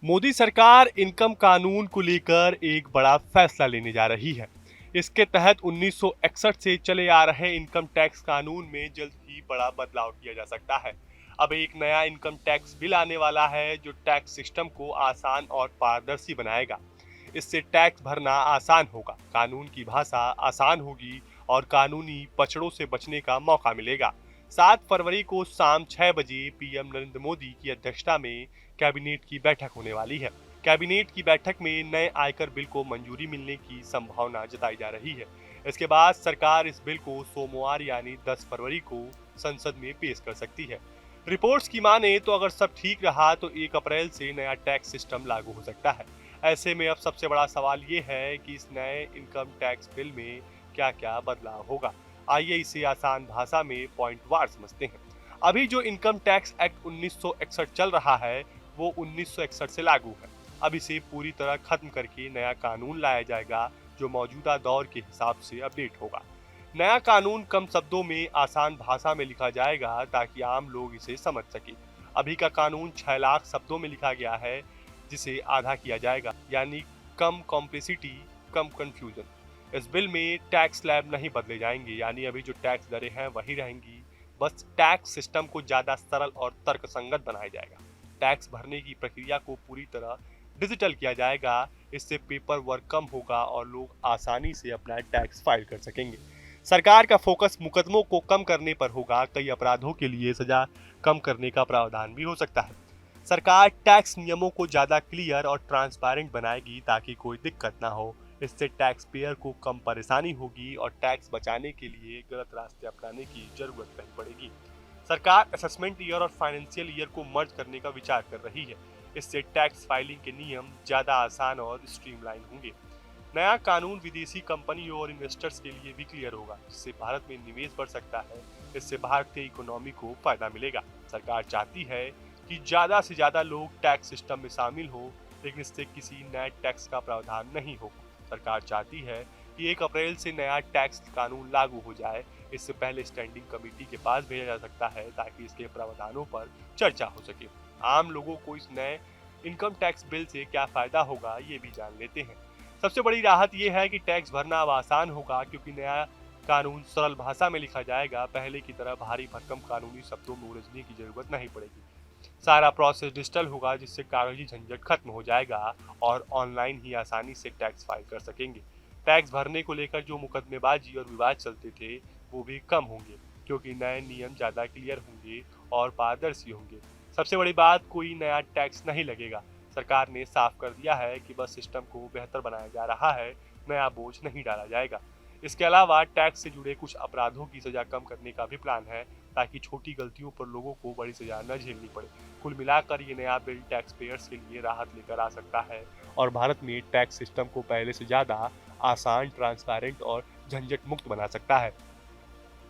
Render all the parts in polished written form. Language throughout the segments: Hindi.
मोदी सरकार इनकम कानून को लेकर एक बड़ा फैसला लेने जा रही है। इसके तहत 1961 से चले आ रहे इनकम टैक्स कानून में जल्द ही बड़ा बदलाव किया जा सकता है। अब एक नया इनकम टैक्स बिल आने वाला है जो टैक्स सिस्टम को आसान और पारदर्शी बनाएगा। इससे टैक्स भरना आसान होगा, कानून की भाषा आसान होगी और कानूनी पचड़ों से बचने का मौका मिलेगा। 7 फरवरी को शाम 6 बजे पीएम नरेंद्र मोदी की अध्यक्षता में कैबिनेट की बैठक होने वाली है। कैबिनेट की बैठक में नए आयकर बिल को मंजूरी मिलने की संभावना जताई जा रही है। इसके बाद सरकार इस बिल को सोमवार यानी 10 फरवरी को संसद में पेश कर सकती है। रिपोर्ट्स की माने तो अगर सब ठीक रहा तो 1 अप्रैल से नया टैक्स सिस्टम लागू हो सकता है। ऐसे में अब सबसे बड़ा सवाल ये है कि इस नए इनकम टैक्स बिल में क्या क्या बदलाव होगा। आइए इसे आसान भाषा में पॉइंट वार समझते हैं। अभी जो इनकम टैक्स एक्ट 1961 चल रहा है वो 1961 से लागू है। अब इसे पूरी तरह खत्म करके नया कानून लाया जाएगा जो मौजूदा दौर के हिसाब से अपडेट होगा। नया कानून कम शब्दों में आसान भाषा में लिखा जाएगा ताकि आम लोग इसे समझ सके। अभी का कानून 6 लाख शब्दों में लिखा गया है जिसे आधा किया जाएगा, यानी कम कॉम्प्लेक्सिटी कम कंफ्यूजन। इस बिल में टैक्स स्लैब नहीं बदले जाएंगे, यानी अभी जो टैक्स दरें हैं वही रहेंगी, बस टैक्स सिस्टम को ज्यादा सरल और तर्कसंगत बनाया जाएगा। टैक्स भरने की प्रक्रिया को पूरी तरह डिजिटल किया जाएगा। इससे पेपर वर्क कम होगा और लोग आसानी से अपना टैक्स फाइल कर सकेंगे। सरकार का फोकस मुकदमों को कम करने पर होगा। कई अपराधों के लिए सजा कम करने का प्रावधान भी हो सकता है। सरकार टैक्स नियमों को ज्यादा क्लियर और ट्रांसपेरेंट बनाएगी ताकि कोई दिक्कत ना हो। इससे टैक्स पेयर को कम परेशानी होगी और टैक्स बचाने के लिए गलत रास्ते अपनाने की जरूरत नहीं पड़ेगी। सरकार असेसमेंट ईयर और फाइनेंशियल ईयर को मर्ज करने का विचार कर रही है। इससे टैक्स फाइलिंग के नियम ज्यादा आसान और स्ट्रीमलाइन होंगे। नया कानून विदेशी कंपनियों और इन्वेस्टर्स के लिए भी क्लियर होगा, जिससे भारत में निवेश बढ़ सकता है। इससे भारतीय इकोनॉमी को फायदा मिलेगा। सरकार चाहती है कि ज्यादा से ज्यादा लोग टैक्स सिस्टम में शामिल हो, लेकिन इससे किसी नए टैक्स का प्रावधान नहीं हो। सरकार चाहती है कि 1 अप्रैल से नया टैक्स कानून लागू हो जाए। इससे पहले स्टैंडिंग कमेटी के पास भेजा जा सकता है ताकि इसके प्रावधानों पर चर्चा हो सके। आम लोगों को इस नए इनकम टैक्स बिल से क्या फायदा होगा ये भी जान लेते हैं। सबसे बड़ी राहत ये है कि टैक्स भरना अब आसान होगा, क्योंकि नया कानून सरल भाषा में लिखा जाएगा। पहले की तरह भारी भरकम कानूनी शब्दों में उलझने की जरूरत नहीं पड़ेगी। सारा प्रोसेस डिजिटल होगा, जिससे कागजी झंझट खत्म हो जाएगा और ऑनलाइन ही आसानी से टैक्स फाइल कर सकेंगे। टैक्स भरने को लेकर जो मुकदमेबाजी और विवाद चलते थे वो भी कम होंगे, क्योंकि नए नियम ज्यादा क्लियर होंगे और पारदर्शी होंगे। सबसे बड़ी बात, कोई नया टैक्स नहीं लगेगा। सरकार ने साफ कर दिया है कि बस सिस्टम को बेहतर बनाया जा रहा है, नया बोझ नहीं डाला जाएगा। इसके अलावा टैक्स से जुड़े कुछ अपराधों की सजा कम करने का भी प्लान है, ताकि छोटी गलतियों पर लोगों को बड़ी सजा न झेलनी पड़े। कुल मिलाकर ये नया बिल टैक्स पेयर्स के लिए राहत लेकर आ सकता है और भारत में टैक्स सिस्टम को पहले से ज्यादा आसान, ट्रांसपेरेंट और झंझट मुक्त बना सकता है।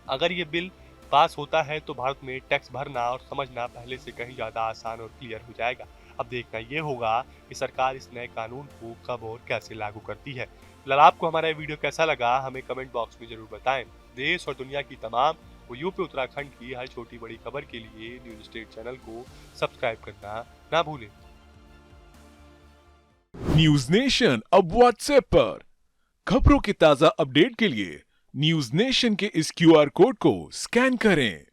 अगर ये बिल पास होता है तो भारत में टैक्स भरना और समझना पहले से कहीं ज्यादा आसान और क्लियर हो जाएगा। अब देखना ये होगा कि सरकार इस नए कानून को कब और कैसे लागू करती है। फिलहाल आपको हमारा ये वीडियो कैसा लगा हमें कमेंट बॉक्स में जरूर बताएं। देश और दुनिया की तमाम वो यूपी उत्तराखंड की हर छोटी बड़ी खबर के लिए न्यूज स्टेट चैनल को सब्सक्राइब करना ना भूलें। न्यूज नेशन अब व्हाट्सएप पर खबरों के ताजा अपडेट के लिए न्यूज नेशन के इस क्यूआर कोड को स्कैन करें।